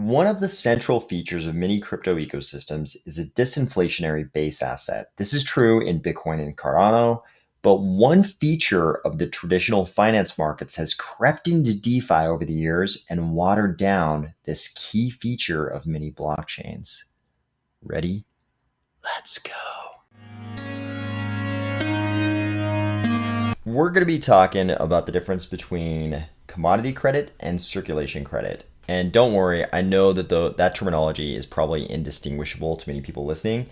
One of the central features of many crypto ecosystems is a disinflationary base asset. This is true in Bitcoin and Cardano, but one feature of the traditional finance markets has crept into DeFi over the years and watered down this key feature of many blockchains. Ready? Let's go. We're going to be talking about the difference between commodity credit and circulation credit. And don't worry, I know that that terminology is probably indistinguishable to many people listening.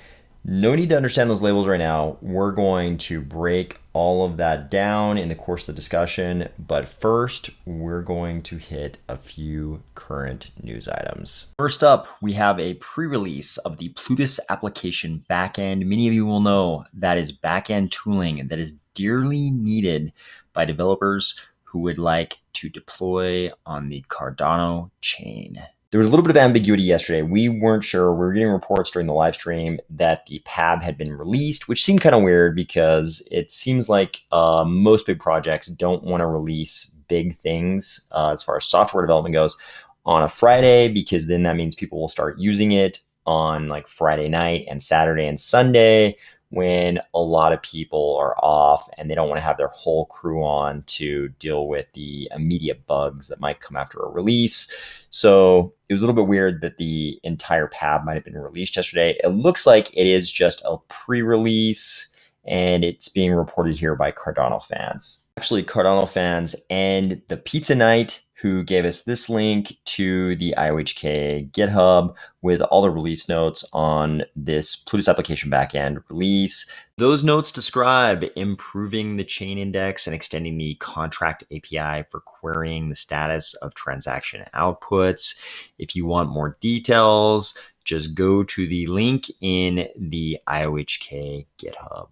No need to understand those labels right now. We're going to break all of that down in the course of the discussion. But first, we're going to hit a few current news items. First up, we have a pre-release of the Plutus application backend. Many of you will know that is backend tooling that is dearly needed by developers who would like to deploy on the Cardano chain. There was a little bit of ambiguity yesterday. We weren't sure. We were getting reports during the live stream that the PAB had been released, which seemed kind of weird because it seems like most big projects don't want to release big things as far as software development goes on a Friday, because then that means people will start using it on like Friday night and Saturday and Sunday, when a lot of people are off and they don't want to have their whole crew on to deal with the immediate bugs that might come after a release. So it was a little bit weird that the entire PAB might have been released yesterday. It looks like it is just a pre-release, and it's being reported here by Cardano fans. Actually, Cardano fans and the Pizza Night, who gave us this link to the IOHK GitHub with all the release notes on this Plutus application backend release. Those notes describe improving the chain index and extending the contract API for querying the status of transaction outputs. If you want more details, just go to the link in the IOHK GitHub.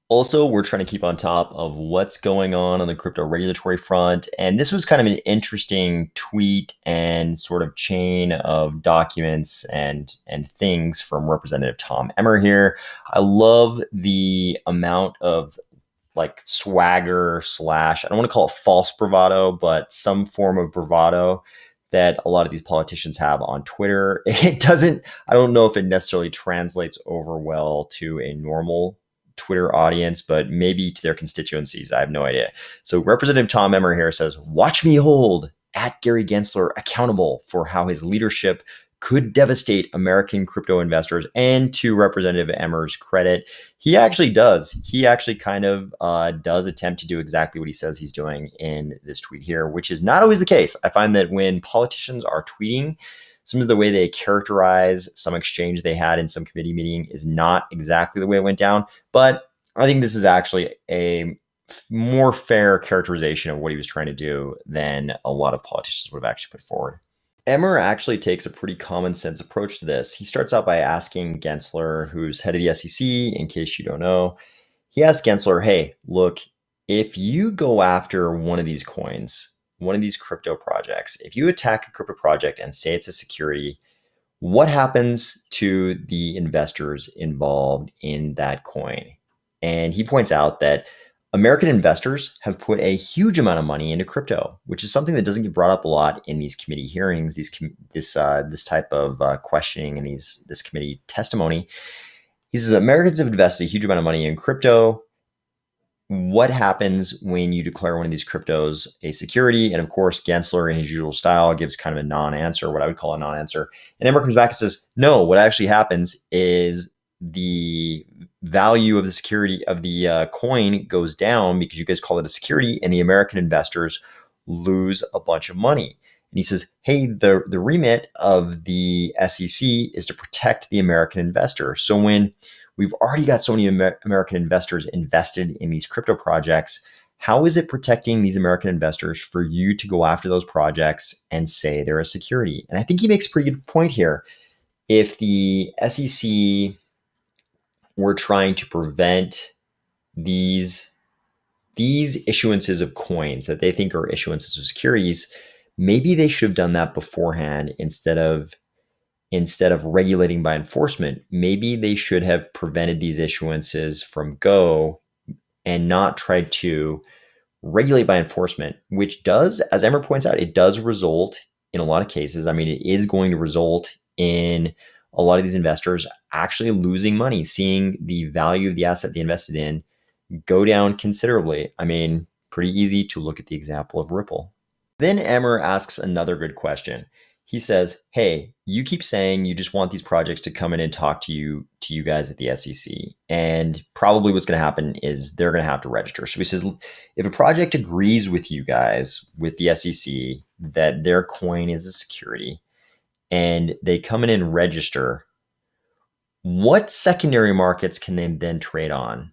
Also, we're trying to keep on top of what's going on the crypto regulatory front. And this was kind of an interesting tweet and sort of chain of documents and things from Representative Tom Emmer here. I love the amount of like swagger slash, I don't want to call it false bravado, but some form of bravado that a lot of these politicians have on Twitter. I don't know if it necessarily translates over well to a normal Twitter audience, but maybe to their constituencies. I have no idea. So Representative Tom Emmer here says, "Watch me hold at Gary Gensler accountable for how his leadership could devastate American crypto investors." And to Representative Emmer's credit, he actually does. He actually kind of does attempt to do exactly what he says he's doing in this tweet here, which is not always the case. I find that when politicians are tweeting, sometimes the way they characterize some exchange they had in some committee meeting is not exactly the way it went down. But I think this is actually a more fair characterization of what he was trying to do than a lot of politicians would have actually put forward. Emmer actually takes a pretty common sense approach to this. He starts out by asking Gensler, who's head of the SEC, in case you don't know, he asks Gensler, hey, look, if you go after one of these coins, one of these crypto projects, if you attack a crypto project and say it's a security, what happens to the investors involved in that coin? And he points out that American investors have put a huge amount of money into crypto, which is something that doesn't get brought up a lot in these committee hearings, this type of questioning and this committee testimony. He says Americans have invested a huge amount of money in crypto. What happens when you declare one of these cryptos a security? And of course, Gensler, in his usual style, gives kind of a non-answer, what I would call a non-answer. And Emmer comes back and says, no, what actually happens is the value of the security of the coin goes down because you guys call it a security, and the American investors lose a bunch of money. And he says, hey, the remit of the SEC is to protect the American investor. So when we've already got so many American investors invested in these crypto projects, how is it protecting these American investors for you to go after those projects and say they're a security? And I think he makes a pretty good point here. If the SEC were trying to prevent these issuances of coins that they think are issuances of securities, maybe they should have done that beforehand instead of regulating by enforcement. Maybe they should have prevented these issuances from go and not tried to regulate by enforcement, which does, as Emmer points out, it does result in a lot of cases, I mean, it is going to result in a lot of these investors actually losing money, seeing the value of the asset they invested in go down considerably. I mean, pretty easy to look at the example of Ripple. Then Emmer asks another good question. He says, "Hey, you keep saying you just want these projects to come in and talk to you guys at the SEC, and probably what's going to happen is they're going to have to register." So he says, if a project agrees with you guys with the SEC that their coin is a security, and they come in and register, what secondary markets can they then trade on?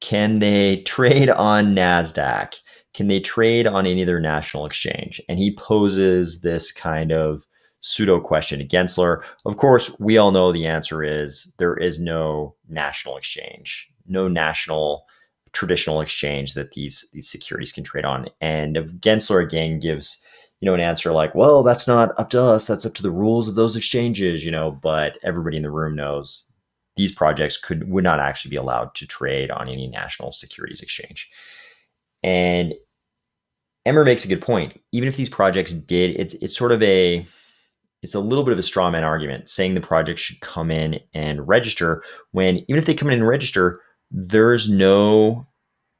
Can they trade on NASDAQ? Can they trade on any other national exchange? And he poses this kind of pseudo question to Gensler. Of course, we all know the answer is there is no national exchange, no national traditional exchange that these securities can trade on. And if Gensler again gives an answer like, well, that's not up to us, that's up to the rules of those exchanges, but everybody in the room knows these projects would not actually be allowed to trade on any national securities exchange. And Emmer makes a good point. Even if these projects did, it's a little bit of a straw man argument saying the project should come in and register when even if they come in and register, there's no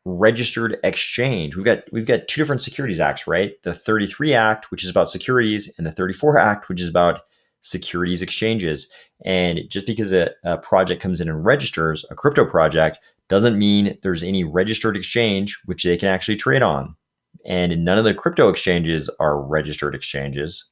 registered exchange. We've got two different Securities Acts, right? The 33 Act, which is about securities, and the 34 Act, which is about securities exchanges. And just because a project comes in and registers a crypto project doesn't mean there's any registered exchange which they can actually trade on. And none of the crypto exchanges are registered exchanges.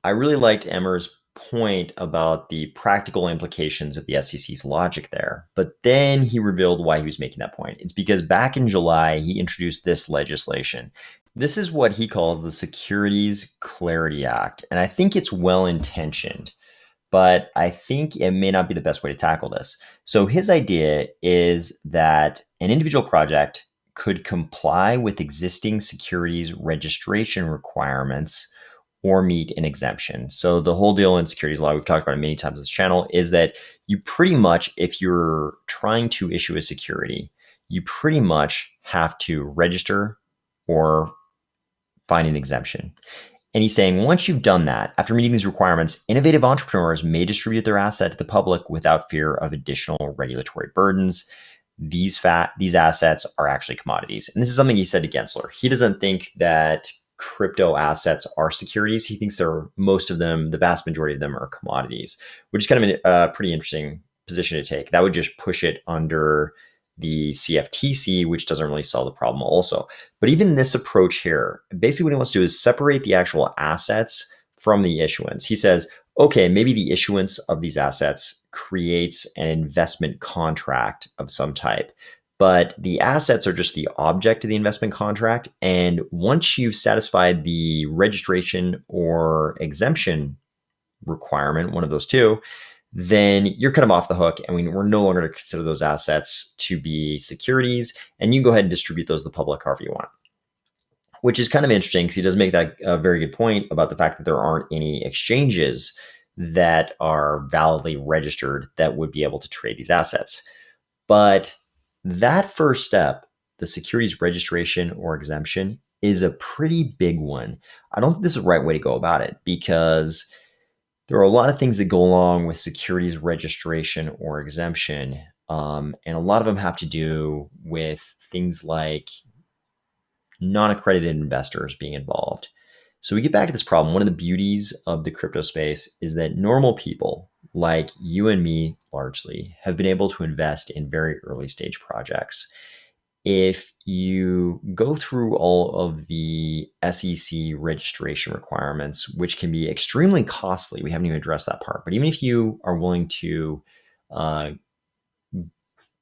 I really liked Emmer's point about the practical implications of the SEC's logic there. But then he revealed why he was making that point. It's because back in July, he introduced this legislation. This is what he calls the Securities Clarity Act. And I think it's well-intentioned, but I think it may not be the best way to tackle this. So his idea is that an individual project could comply with existing securities registration requirements or meet an exemption. So the whole deal in securities law, we've talked about it many times on this channel, is that you pretty much, if you're trying to issue a security, you pretty much have to register or find an exemption. And he's saying once you've done that, after meeting these requirements, innovative entrepreneurs may distribute their asset to the public without fear of additional regulatory burdens. These assets are actually commodities. And this is something he said to Gensler. He doesn't think that crypto assets are securities. He thinks most of them, the vast majority of them, are commodities, which is kind of a pretty interesting position to take. That would just push it under the CFTC, which doesn't really solve the problem also. But even this approach here, basically what he wants to do is separate the actual assets from the issuance. He says, okay, maybe the issuance of these assets creates an investment contract of some type, but the assets are just the object of the investment contract. And once you've satisfied the registration or exemption requirement, one of those two, then you're kind of off the hook. I mean, we're no longer going to consider those assets to be securities, and you can go ahead and distribute those to the public however you want. Which is kind of interesting because he does make that a very good point about the fact that there aren't any exchanges that are validly registered that would be able to trade these assets. But that first step, the securities registration or exemption, is a pretty big one. I don't think this is the right way to go about it because there are a lot of things that go along with securities registration or exemption. And a lot of them have to do with things like non-accredited investors being involved. So we get back to this problem. One of the beauties of the crypto space is that normal people like you and me largely have been able to invest in very early stage projects. If you go through all of the SEC registration requirements, which can be extremely costly, we haven't even addressed that part, but even if you are willing to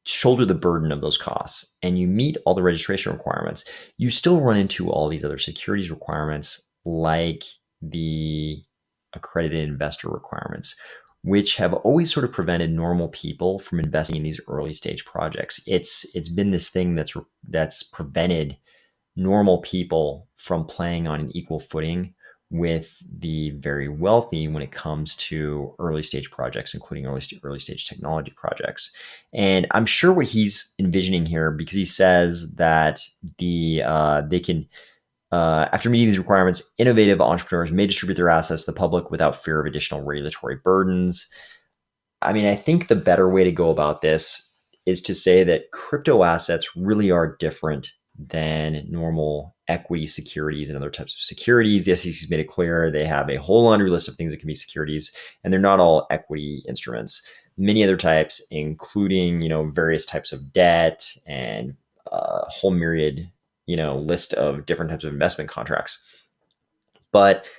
shoulder the burden of those costs and you meet all the registration requirements, you still run into all these other securities requirements like the accredited investor requirements, which have always sort of prevented normal people from investing in these early stage projects. It's been this thing that's prevented normal people from playing on an equal footing with the very wealthy when it comes to early stage projects, including early stage technology projects. And I'm sure what he's envisioning here, because he says that they can After meeting these requirements, innovative entrepreneurs may distribute their assets to the public without fear of additional regulatory burdens. I mean, I think the better way to go about this is to say that crypto assets really are different than normal equity securities and other types of securities. The SEC's made it clear they have a whole laundry list of things that can be securities, and they're not all equity instruments. Many other types, including various types of debt and a whole myriad list of different types of investment contracts. But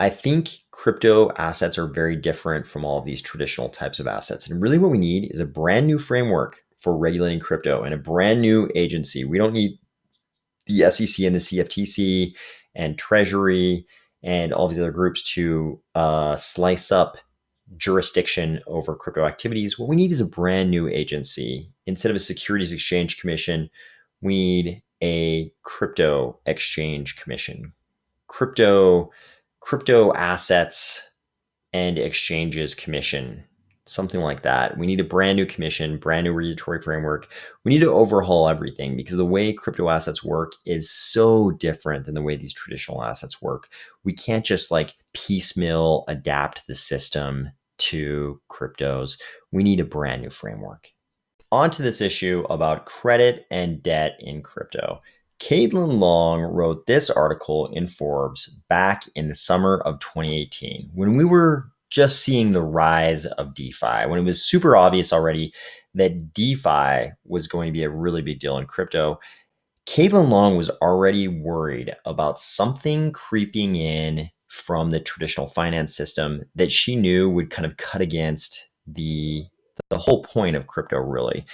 I think crypto assets are very different from all of these traditional types of assets. And really what we need is a brand new framework for regulating crypto and a brand new agency. We don't need the SEC and the CFTC and Treasury and all these other groups to slice up jurisdiction over crypto activities. What we need is a brand new agency. Instead of a Securities Exchange Commission, we need a crypto exchange commission. Crypto assets and exchanges commission, something like that. We need a brand new commission, brand new regulatory framework. We need to overhaul everything because the way crypto assets work is so different than the way these traditional assets work. We can't just piecemeal adapt the system to cryptos. We need a brand new framework. On to this issue about credit and debt in crypto. Caitlin Long wrote this article in Forbes back in the summer of 2018 when we were just seeing the rise of DeFi, when it was super obvious already that DeFi was going to be a really big deal in crypto. Caitlin Long was already worried about something creeping in from the traditional finance system that she knew would kind of cut against the whole point of crypto, really.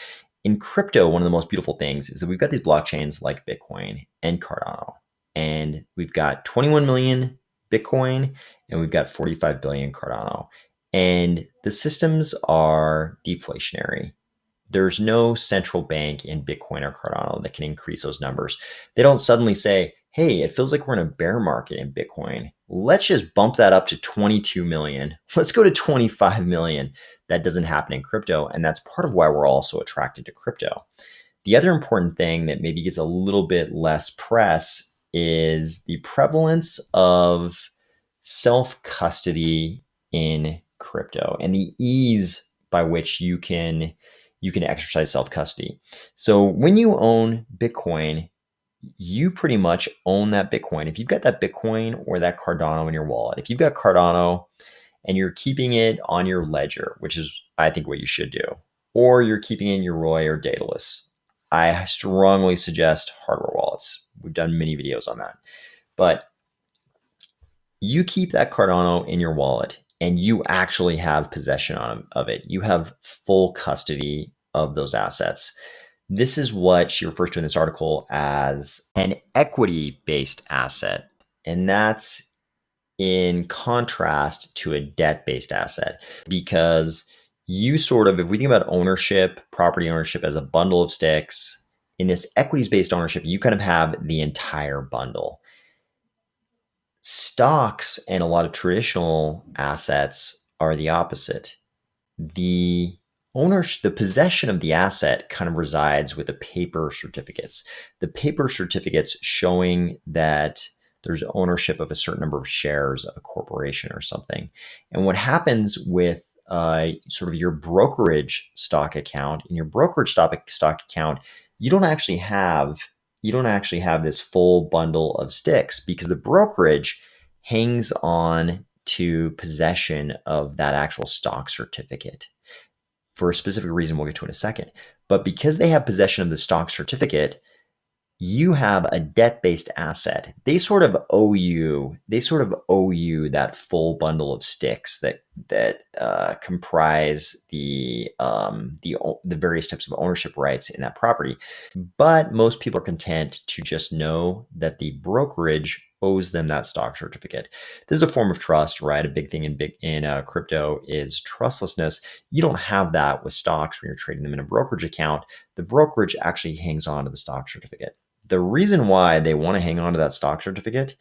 In crypto, one of the most beautiful things is that we've got these blockchains like Bitcoin and Cardano, and we've got 21 million Bitcoin and we've got 45 billion Cardano, and the systems are deflationary. There's no central bank in Bitcoin or Cardano that can increase those numbers. They don't suddenly say, hey, it feels like we're in a bear market in Bitcoin. Let's just bump that up to 22 million. Let's go to 25 million. That doesn't happen in crypto. And that's part of why we're also attracted to crypto. The other important thing that maybe gets a little bit less press is the prevalence of self-custody in crypto and the ease by which you can exercise self-custody. So when you own Bitcoin, you pretty much own that Bitcoin. If you've got that Bitcoin or that Cardano in your wallet, if you've got Cardano and you're keeping it on your ledger, which is, I think, what you should do, or you're keeping it in your Roy or Daedalus, I strongly suggest hardware wallets. We've done many videos on that. But you keep that Cardano in your wallet and you actually have possession of it. You have full custody of those assets. This is what she refers to in this article as an equity-based asset. And that's in contrast to a debt-based asset, because you sort of, if we think about ownership, property ownership as a bundle of sticks, in this equities-based ownership, you kind of have the entire bundle. Stocks and a lot of traditional assets are the opposite. The possession of the asset kind of resides with the paper certificates. The paper certificates showing that there's ownership of a certain number of shares of a corporation or something. And what happens with sort of your brokerage stock account, in your brokerage stock account, you don't actually have this full bundle of sticks, because the brokerage hangs on to possession of that actual stock certificate for a specific reason we'll get to in a second. But because they have possession of the stock certificate, you have a debt-based asset. They sort of owe you that full bundle of sticks that comprise the various types of ownership rights in that property. But most people are content to just know that the brokerage owes them that stock certificate. This is a form of trust, right? A big thing in crypto is trustlessness. You don't have that with stocks when you're trading them in a brokerage account. The brokerage actually hangs on to the stock certificate. The reason why they want to hang on to that stock certificate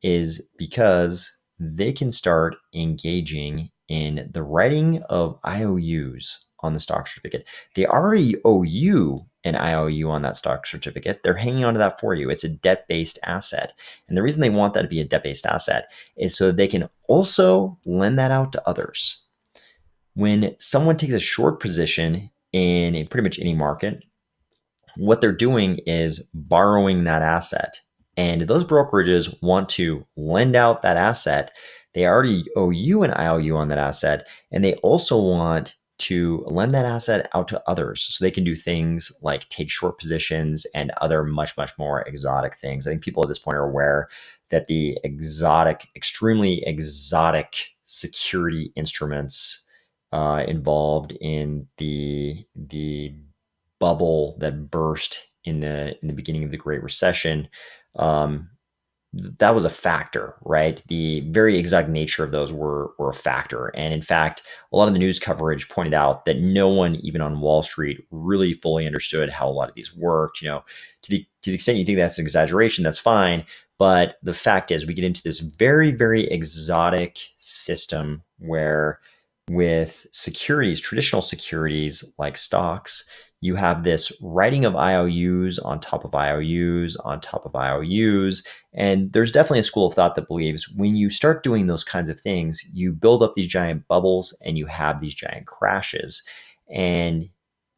is because they can start engaging in the writing of IOUs on the stock certificate. They already owe you an IOU on that stock certificate. They're hanging onto that for you. It's a debt-based asset. And the reason they want that to be a debt-based asset is so they can also lend that out to others. When someone takes a short position in pretty much any market, what they're doing is borrowing that asset. And those brokerages want to lend out that asset. They already owe you an IOU on that asset, and they also want to lend that asset out to others so they can do things like take short positions and other much, much more exotic things. I think people at this point are aware that the extremely exotic security instruments involved in the bubble that burst in the beginning of the Great Recession, that was a factor, right? The very exotic nature of those were a factor. And in fact, a lot of the news coverage pointed out that no one, even on Wall Street, really fully understood how a lot of these worked. To the extent you think that's an exaggeration, that's fine. But the fact is, we get into this very, very exotic system where with securities, traditional securities like stocks, you have this writing of IOUs on top of IOUs on top of IOUs. And there's definitely a school of thought that believes when you start doing those kinds of things, you build up these giant bubbles and you have these giant crashes. And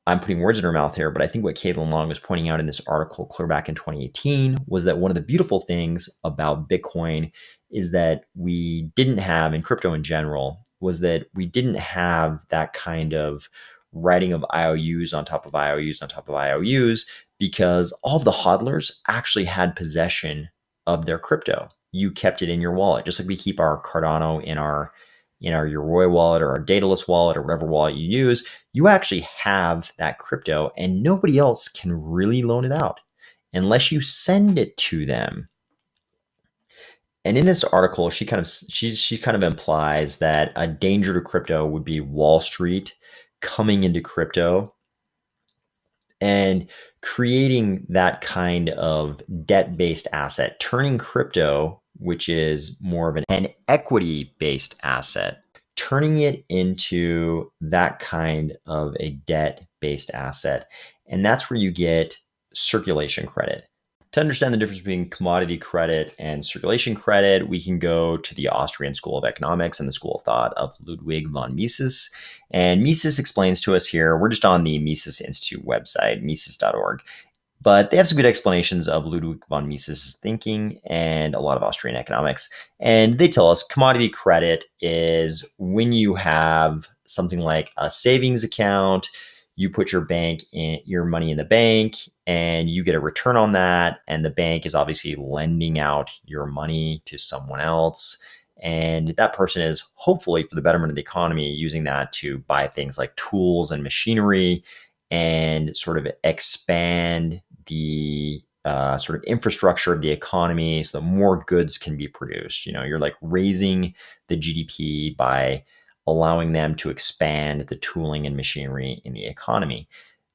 I'm putting words in her mouth here, but I think what Caitlin Long was pointing out in this article clear back in 2018 was that one of the beautiful things about Bitcoin is that we didn't have, in crypto in general, was that we didn't have that kind of writing of IOUs on top of IOUs on top of IOUs, because all of the hodlers actually had possession of their crypto. You kept it in your wallet, just like we keep our Cardano in our Yoroi wallet or our Daedalus wallet or whatever wallet you use. You actually have that crypto, and nobody else can really loan it out unless you send it to them. And in this article, she kind of implies that a danger to crypto would be Wall Street coming into crypto and creating that kind of debt-based asset, turning crypto, which is more of an equity-based asset, turning it into that kind of a debt-based asset. And that's where you get circulation credit. To understand the difference between commodity credit and circulation credit, we can go to the Austrian School of Economics and the School of Thought of Ludwig von Mises. And Mises explains to us here, we're just on the Mises Institute website, mises.org, but they have some good explanations of Ludwig von Mises' thinking and a lot of Austrian economics. And they tell us commodity credit is when you have something like a savings account, you put your money in the bank and you get a return on that. And the bank is obviously lending out your money to someone else. And that person is hopefully, for the betterment of the economy, using that to buy things like tools and machinery and sort of expand the sort of infrastructure of the economy so that more goods can be produced. You're like raising the GDP by allowing them to expand the tooling and machinery in the economy.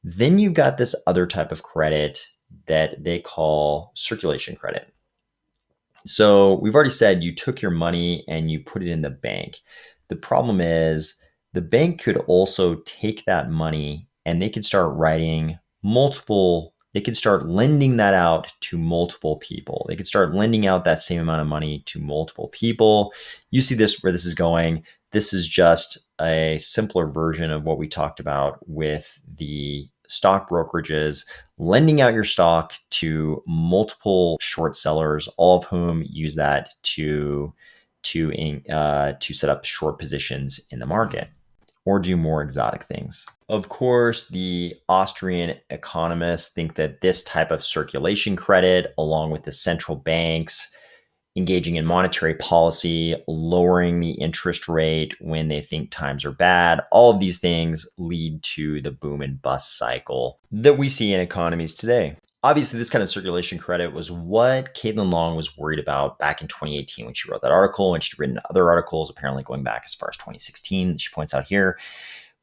Then you've got this other type of credit that they call circulation credit. So we've already said you took your money and you put it in the bank. The problem is the bank could also take that money and they could start they could start lending that out to multiple people. They could start lending out that same amount of money to multiple people. You see where this is going. This is just a simpler version of what we talked about with the stock brokerages, lending out your stock to multiple short sellers, all of whom use that to set up short positions in the market or do more exotic things. Of course, the Austrian economists think that this type of circulation credit, along with the central banks engaging in monetary policy, lowering the interest rate when they think times are bad, all of these things lead to the boom and bust cycle that we see in economies today. Obviously, this kind of circulation credit was what Caitlin Long was worried about back in 2018 when she wrote that article, and she'd written other articles, apparently going back as far as 2016, that she points out here.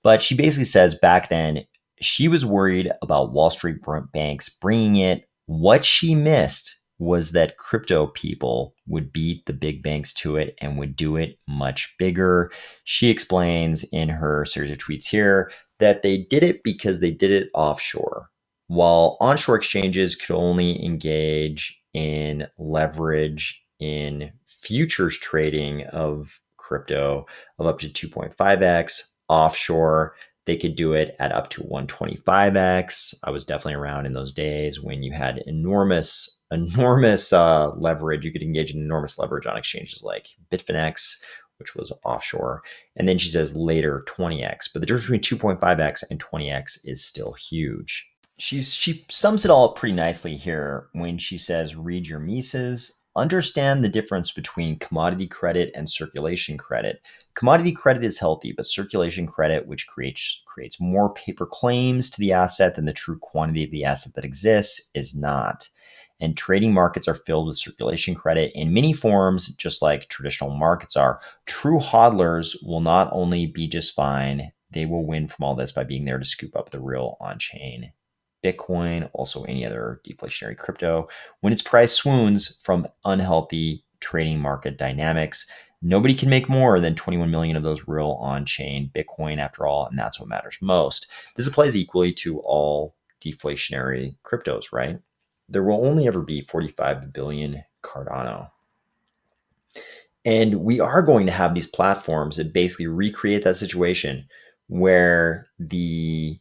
But she basically says back then, she was worried about Wall Street banks bringing it. What she missed was that crypto people would beat the big banks to it and would do it much bigger. She explains in her series of tweets here that they did it because they did it offshore. while onshore exchanges could only engage in leverage in futures trading of crypto of up to 2.5x. Offshore, they could do it at up to 125x. I was definitely around in those days when you had enormous leverage. You could engage in enormous leverage on exchanges like Bitfinex, which was offshore. And then she says later 20x. But the difference between 2.5x and 20x is still huge. She sums it all up pretty nicely here when she says, read your Mises. Understand the difference between commodity credit and circulation credit. Commodity credit is healthy, but circulation credit, which creates more paper claims to the asset than the true quantity of the asset that exists, is not. And trading markets are filled with circulation credit in many forms, just like traditional markets are. True hodlers will not only be just fine, they will win from all this by being there to scoop up the real on-chain Bitcoin, also any other deflationary crypto. When its price swoons from unhealthy trading market dynamics, nobody can make more than 21 million of those real on-chain Bitcoin after all, and that's what matters most. This applies equally to all deflationary cryptos, right? There will only ever be 45 billion Cardano. And we are going to have these platforms that basically recreate that situation where the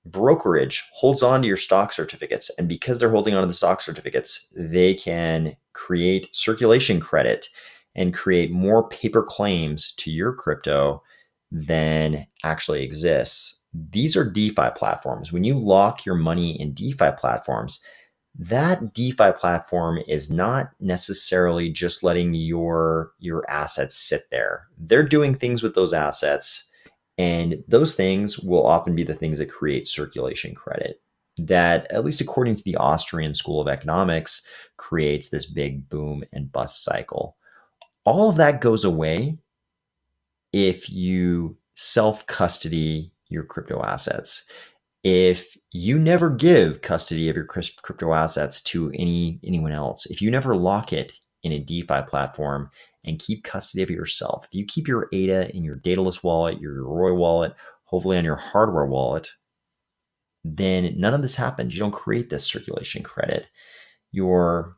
brokerage holds on to your stock certificates. And because they're holding on to the stock certificates, they can create circulation credit and create more paper claims to your crypto than actually exists. These are DeFi platforms. When you lock your money in DeFi platforms, that DeFi platform is not necessarily just letting your assets sit there. They're doing things with those assets, and those things will often be the things that create circulation credit that, at least according to the Austrian School of Economics, creates this big boom and bust cycle. All of that goes away if you self-custody your crypto assets. If you never give custody of your crypto assets to anyone else, if you never lock it in a DeFi platform and keep custody of it yourself, if you keep your ADA in your dataless wallet, your Roy wallet, hopefully on your hardware wallet, then none of this happens. You don't create this circulation credit. You're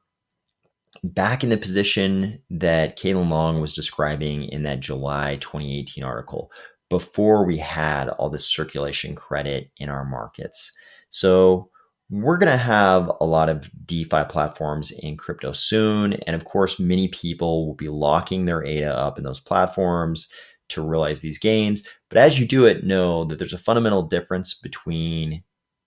back in the position that Caitlin Long was describing in that July 2018 article, before we had all this circulation credit in our markets. So we're going to have a lot of DeFi platforms in crypto soon. And of course, many people will be locking their ADA up in those platforms to realize these gains. But as you do it, know that there's a fundamental difference between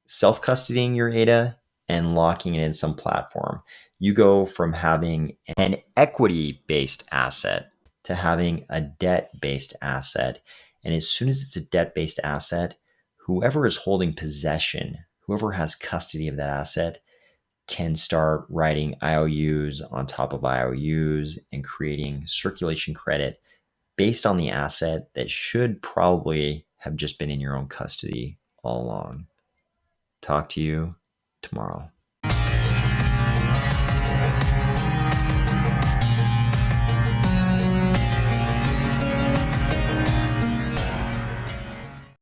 self-custodying your ADA and locking it in some platform. You go from having an equity-based asset to having a debt-based asset. And as soon as it's a debt-based asset, whoever is holding possession, whoever has custody of that asset, can start writing IOUs on top of IOUs and creating circulation credit based on the asset that should probably have just been in your own custody all along. Talk to you tomorrow.